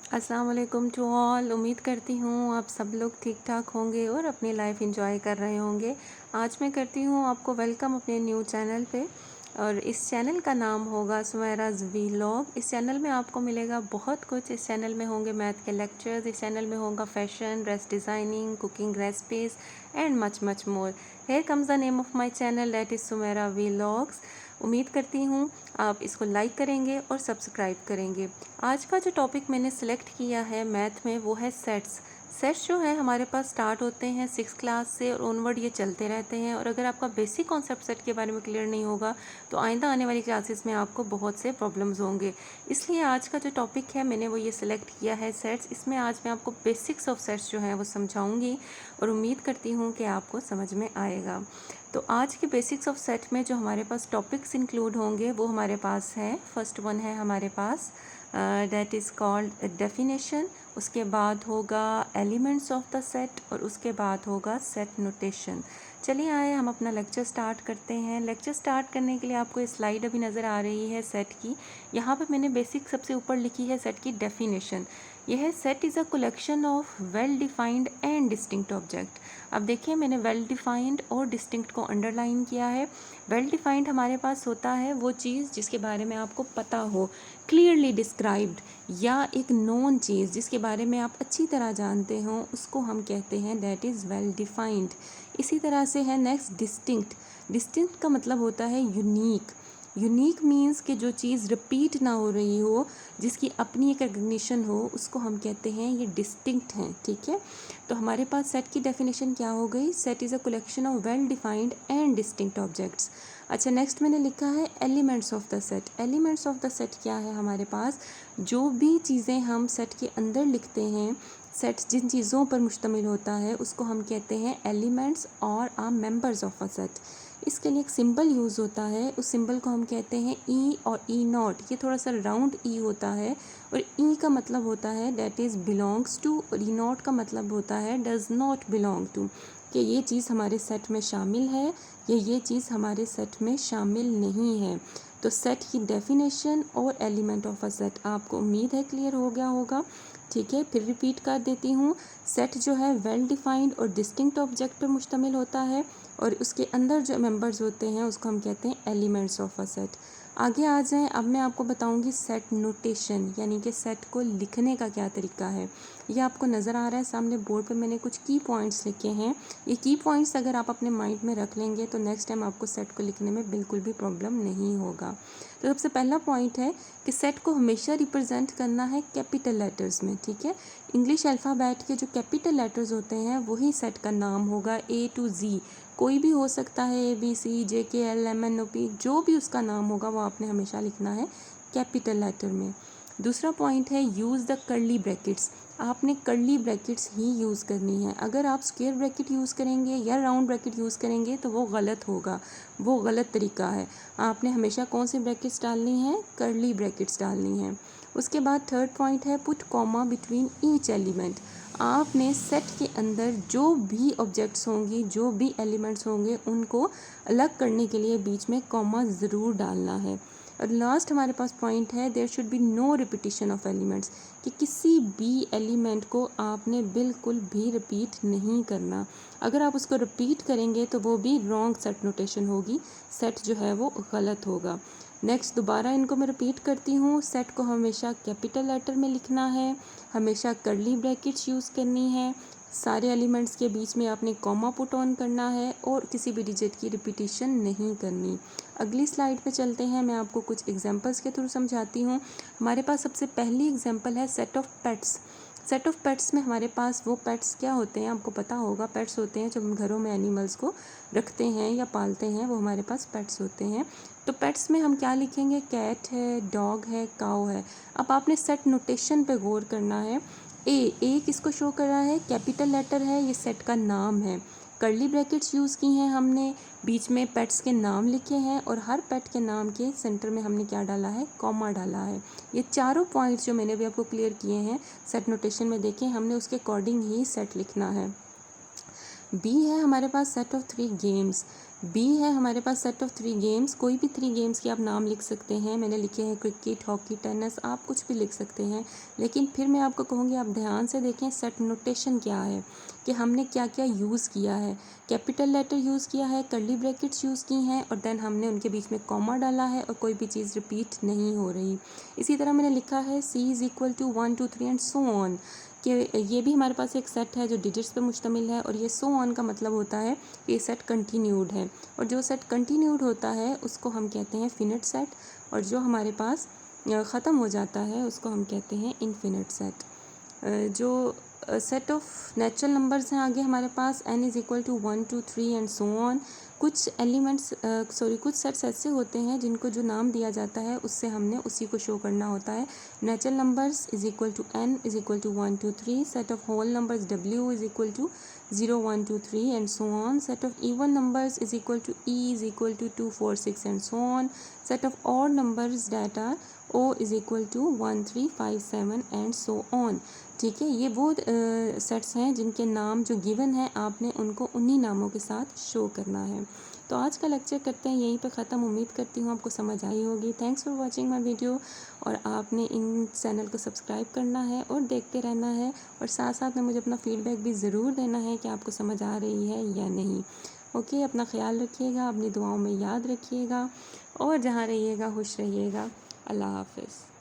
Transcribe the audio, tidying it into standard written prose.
अस्सलाम वालेकुम to all. उम्मीद करती हूँ आप सब लोग ठीक ठाक होंगे और अपनी लाइफ एंजॉय कर रहे होंगे। आज मैं करती हूँ आपको वेलकम अपने न्यू चैनल पे, और इस चैनल का नाम होगा सुमेराज़ व्लॉग। इस चैनल में आपको मिलेगा बहुत कुछ। इस चैनल में होंगे मैथ के लेक्चर्स, इस चैनल में होगा fashion, dress designing, cooking recipes and much more. Here comes the name of my channel, that is Sumera vlogs. उम्मीद करती हूँ आप इसको लाइक करेंगे और सब्सक्राइब करेंगे। आज का जो टॉपिक मैंने सेलेक्ट किया है मैथ में वो है सेट्स। सेट्स जो है हमारे पास स्टार्ट होते हैं 6 क्लास से और ऑनवर्ड ये चलते रहते हैं। और अगर आपका बेसिक कॉन्सेप्ट सेट के बारे में क्लियर नहीं होगा तो आइंदा आने वाली क्लासेस में आपको बहुत से प्रॉब्लम्स होंगे। इसलिए आज का जो टॉपिक है मैंने वो ये सिलेक्ट किया है सेट्स। इसमें आज मैं आपको बेसिक्स ऑफ सेट्स जो हैं वो समझाऊंगी और उम्मीद करती हूँ कि आपको समझ में आएगा। तो आज के बेसिक्स ऑफ सेट में जो हमारे पास टॉपिक्स इंक्लूड होंगे वो हमारे पास है, फर्स्ट वन है हमारे पास दैट इज़ कॉल्ड डेफिनेशन। उसके बाद होगा एलिमेंट्स ऑफ द सेट और उसके बाद होगा सेट नोटेशन। चलिए आए हम अपना लेक्चर स्टार्ट करते हैं। लेक्चर स्टार्ट करने के लिए आपको ये स्लाइड अभी नज़र आ रही है सेट की। यहाँ पे मैंने बेसिक सबसे ऊपर लिखी है सेट की डेफिनेशन। यह set is a collection of well defined and distinct object. अब देखिए मैंने वेल डिफाइंड और डिस्टिंक्ट को अंडरलाइन किया है। वेल डिफाइंड हमारे पास होता है वो चीज़ जिसके बारे में आपको पता हो, क्लियरली डिस्क्राइब्ड, या एक नोन चीज़ जिसके बारे में आप अच्छी तरह जानते हो, उसको हम कहते हैं दैट इज़ वेल डिफाइंड। इसी तरह से है नेक्स्ट डिस्टिंक्ट। डिस्टिंक्ट का मतलब होता है यूनिक। यूनिक मीन्स कि जो चीज़ रिपीट ना हो रही हो, जिसकी अपनी एक रिकग्निशन हो, उसको हम कहते हैं ये डिस्टिंक्ट हैं। ठीक है, तो हमारे पास सेट की डेफिनेशन क्या हो गई? Set is a collection of well defined and distinct objects. अच्छा, नेक्स्ट मैंने लिखा है elements of the set. Elements of the set क्या है हमारे पास? जो भी चीज़ें हम सेट के अंदर लिखते हैं, सेट जिन चीज़ों पर मुश्तमिल होता है उसको हम कहते हैं एलिमेंट्स और are members of a set. इसके लिए एक सिंबल यूज़ होता है, उस सिंबल को हम कहते हैं ई और ई नॉट। ये थोड़ा सा राउंड ई होता है और ई का मतलब होता है दैट इज़ बिलोंग्स टू, और ई नॉट का मतलब होता है डज़ नॉट बिलोंग टू, कि ये चीज़ हमारे सेट में शामिल है या ये चीज़ हमारे सेट में शामिल नहीं है। तो सेट की डेफिनेशन और एलिमेंट ऑफ अ सेट आपको उम्मीद है क्लियर हो गया होगा। ठीक है, फिर रिपीट कर देती हूँ। सेट जो है वेल डिफाइंड और डिस्टिंक्ट ऑब्जेक्ट पर मुश्तमिल होता है और उसके अंदर जो मेंबर्स होते हैं उसको हम कहते हैं एलिमेंट्स ऑफ अ सेट। आगे आ जाएं, अब मैं आपको बताऊंगी सेट नोटेशन, यानी कि सेट को लिखने का क्या तरीका है। ये आपको नज़र आ रहा है सामने बोर्ड पे मैंने कुछ की पॉइंट्स लिखे हैं। ये की पॉइंट्स अगर आप अपने माइंड में रख लेंगे तो नेक्स्ट टाइम आपको सेट को लिखने में बिल्कुल भी प्रॉब्लम नहीं होगा। तो सबसे पहला पॉइंट है कि सेट को हमेशा रिप्रेजेंट करना है कैपिटल लेटर्स में। ठीक है, इंग्लिश अल्फ़ाबेट के जो कैपिटल लेटर्स होते हैं वही सेट का नाम होगा। ए टू जी कोई भी हो सकता है, A B C J K L M N O P, जो भी उसका नाम होगा वो आपने हमेशा लिखना है कैपिटल लेटर में। दूसरा पॉइंट है यूज़ द कर्ली ब्रैकेट्स। आपने कर्ली ब्रैकेट्स ही यूज़ करनी है। अगर आप स्क्वायर ब्रैकेट यूज़ करेंगे या राउंड ब्रैकेट यूज़ करेंगे तो वो गलत होगा, वो गलत तरीका है। आपने हमेशा कौन सी ब्रैकेट्स डालनी है? कर्ली ब्रैकेट्स डालनी है। उसके बाद थर्ड पॉइंट है put comma between each element. आपने सेट के अंदर जो भी ऑब्जेक्ट्स होंगी, जो भी एलिमेंट्स होंगे, उनको अलग करने के लिए बीच में कॉमा ज़रूर डालना है। और लास्ट हमारे पास पॉइंट है there should be no repetition of elements, कि किसी भी एलिमेंट को आपने बिल्कुल भी रिपीट नहीं करना। अगर आप उसको रिपीट करेंगे तो वो भी रॉन्ग सेट नोटेशन होगी, सेट जो है वो गलत होगा। नेक्स्ट दोबारा इनको मैं रिपीट करती हूँ। सेट को हमेशा कैपिटल लेटर में लिखना है, हमेशा कर्ली ब्रैकेट्स यूज़ करनी है, सारे एलिमेंट्स के बीच में आपने कॉमा पुट ऑन करना है और किसी भी डिजिट की रिपीटिशन नहीं करनी। अगली स्लाइड पे चलते हैं, मैं आपको कुछ एग्जांपल्स के थ्रू समझाती हूँ। हमारे पास सबसे पहली एग्जांपल है set of pets. Set of pets में हमारे पास वो पेट्स क्या होते हैं आपको पता होगा। पेट्स होते हैं जब हम घरों में एनिमल्स को रखते हैं या पालते हैं, वो हमारे पास पेट्स होते हैं। तो पेट्स में हम क्या लिखेंगे? कैट है, डॉग है, काऊ है। अब आपने सेट नोटेशन पे गौर करना है। ए किसको शो कर रहा है? कैपिटल लेटर है, ये सेट का नाम है। कर्ली ब्रैकेट्स यूज़ की हैं हमने, बीच में पेट्स के नाम लिखे हैं और हर पेट के नाम के सेंटर में हमने क्या डाला है? कॉमा डाला है। ये चारों पॉइंट्स जो मैंने अभी आपको क्लियर किए हैं सेट नोटेशन में, देखें हमने उसके अकॉर्डिंग ही सेट लिखना है। बी है हमारे पास सेट ऑफ 3 गेम्स। बी है हमारे पास सेट ऑफ 3 गेम्स, कोई भी 3 गेम्स के आप नाम लिख सकते हैं। मैंने लिखे हैं क्रिकेट, हॉकी, टेनिस, आप कुछ भी लिख सकते हैं। लेकिन फिर मैं आपको कहूँगी आप ध्यान से देखें सेट नोटेशन क्या है, कि हमने क्या क्या यूज़ किया है। कैपिटल लेटर यूज़ किया है, कर्ली ब्रैकेट्स यूज़ की हैं, और देन हमने उनके बीच में कॉमा डाला है और कोई भी चीज़ रिपीट नहीं हो रही। इसी तरह मैंने लिखा है C is equal to 1 2 3 and so on, कि ये भी हमारे पास एक सेट है जो डिजिट्स पे मुश्तमिल है, और ये सो ऑन का मतलब होता है कि ये सेट कंटिन्यूड है, और जो सेट कंटिन्यूड होता है उसको हम कहते हैं फिनिट सेट, और जो हमारे पास ख़त्म हो जाता है उसको हम कहते हैं इनफिनिट सेट। जो सेट ऑफ नेचुरल नंबर्स हैं आगे हमारे पास n is equal to 1 2 3 and so on. कुछ एलिमेंट्स कुछ सेट्स ऐसे होते हैं जिनको जो नाम दिया जाता है उससे हमने उसी को शो करना होता है। Natural numbers is equal to n is equal to 1 2 3, set of whole numbers w is equal to 0 1 2 3 and so on, set of even numbers is equal to e is equal to 2 4 6 and so on, set of odd numbers that are o is equal to 1 3 5 7 and so on. ठीक है, ये वो sets हैं जिनके नाम जो given है आपने उनको उन्हीं नामों के साथ शो करना है। तो आज का लेक्चर करते हैं यहीं पे ख़त्म। उम्मीद करती हूँ आपको समझ आई होगी। Thanks for watching my video, और आपने इन चैनल को सब्सक्राइब करना है और देखते रहना है, और साथ साथ में मुझे अपना फीडबैक भी ज़रूर देना है कि आपको समझ आ रही है या नहीं। ओके, अपना ख्याल रखिएगा, अपनी दुआओं में याद रखिएगा, और जहाँ रहिएगा खुश रहिएगा। अल्लाह हाफ़िज़।